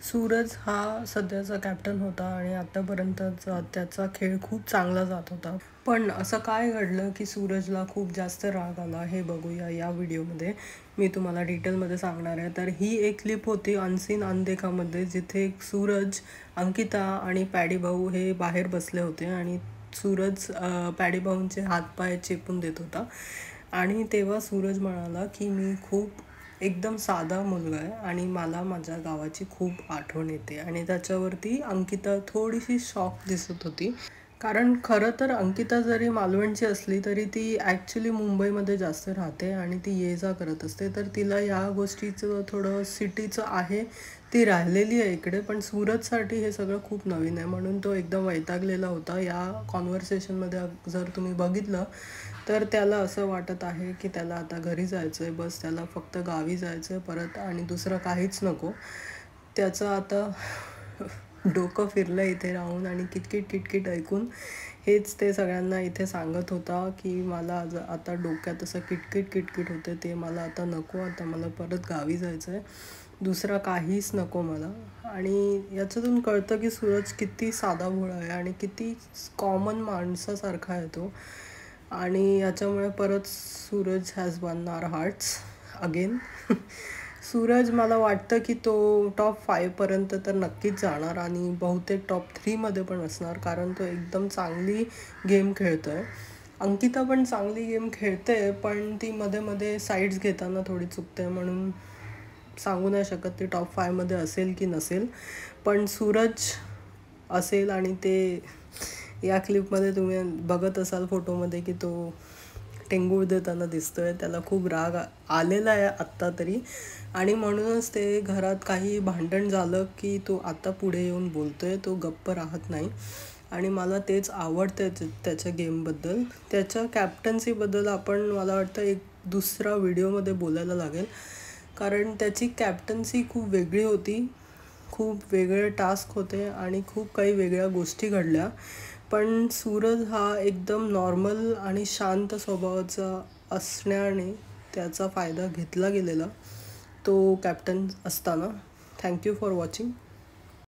सूरज हा सध्याचा कॅप्टन होता आणि आतापर्यंतचा त्याचा खेळ खूप चांगला जात होता. पण असं काय घडलं की सूरजला खूप जास्त राग आला हे बघूया या व्हिडिओमध्ये. मी तुम्हाला डिटेलमध्ये सांगणार आहे. तर ही एक क्लिप होती अनसीन अनदेखामध्ये, जिथे सूरज, अंकिता आणि पॅडी भाऊ हे बाहेर बसले होते आणि सूरज पॅडी भाऊंचे हातपाय चेपून देत होता. आणि तेव्हा सूरज म्हणाला की मी खूप एकदम साधा मुलगा आहे आणि मला माझ्या गावाची खूप आठवण येते. आणि त्याच्यावरती अंकिता थोडीशी शॉक दिसत होती. कारण खरं तर अंकिता जरी मालवणची असली तरी ती ॲक्च्युली मुंबईमध्ये जास्त राहते आणि ती ये जा करत असते. तर तिला या गोष्टीचं थोडं सिटीचं आहे, ती राहिलेली आहे इकडे. पण सूरजसाठी हे सगळं खूप नवीन आहे म्हणून तो एकदम वैतागलेला होता. या कॉन्व्हर्सेशनमध्ये जर तुम्ही बघितलं तर त्याला असं वाटत आहे की त्याला आता घरी जायचं आहे, बस त्याला फक्त गावी जायचं आहे परत आणि दुसरं काहीच नको. त्याचं आता डोकं फिरलं इथे राहून आणि किटकिट किटकिट ऐकून. हेच ते सगळ्यांना इथे सांगत होता की मला आता डोक्यात असं किटकिट किटकिट होते, ते मला आता नको, आता मला परत गावी जायचं आहे, दुसरा काहीच नको मला. आणि याच्यातून कळतं की सूरज किती साधा भोळा आहे आणि किती कॉमन माणसासारखा आहे तो. आणि याच्यामुळे परत Suraj has one hour hearts again. Suraj मला वाटतं की तो टॉप 5पर्यंत तर नक्कीच जाणार आणि बहुतेक टॉप 3मध्ये पण असणार, कारण तो एकदम चांगली गेम खेळतो आहे. अंकिता पण चांगली गेम खेळते, पण ती मध्ये मध्ये साईड्स घेताना थोडी चुकते, म्हणून सांगू नाही शकत ती टॉप 5मध्ये असेल की नसेल. पण सूरज असेल. आणि ते या क्लिपमध्ये तुम्ही बघत असाल फोटोमध्ये की तो टेंगूळ देताना दिसतोय, त्याला खूप राग आलेला आहे आत्ता तरी. आणि म्हणूनच ते घरात काही भांडण झालं की तो आता पुढे येऊन बोलतोय, तो गप्प राहत नाही. आणि मला तेच आवडतं त्याच्या गेमबद्दल. त्याच्या कॅप्टन्सीबद्दल आपण मला वाटतं एक दुसरा व्हिडिओमध्ये बोलायला लागेल, कारण त्याची कॅप्टन्सी खूप वेगळी होती, खूप वेगळे टास्क होते आणि खूप काही वेगळ्या गोष्टी घडल्या. पण सूरज हा एकदम नॉर्मल आणि शांत स्वभावाचा असण्याने त्याचा फायदा घेतला गेलेला तो कॅप्टन असताना. Thank you for watching.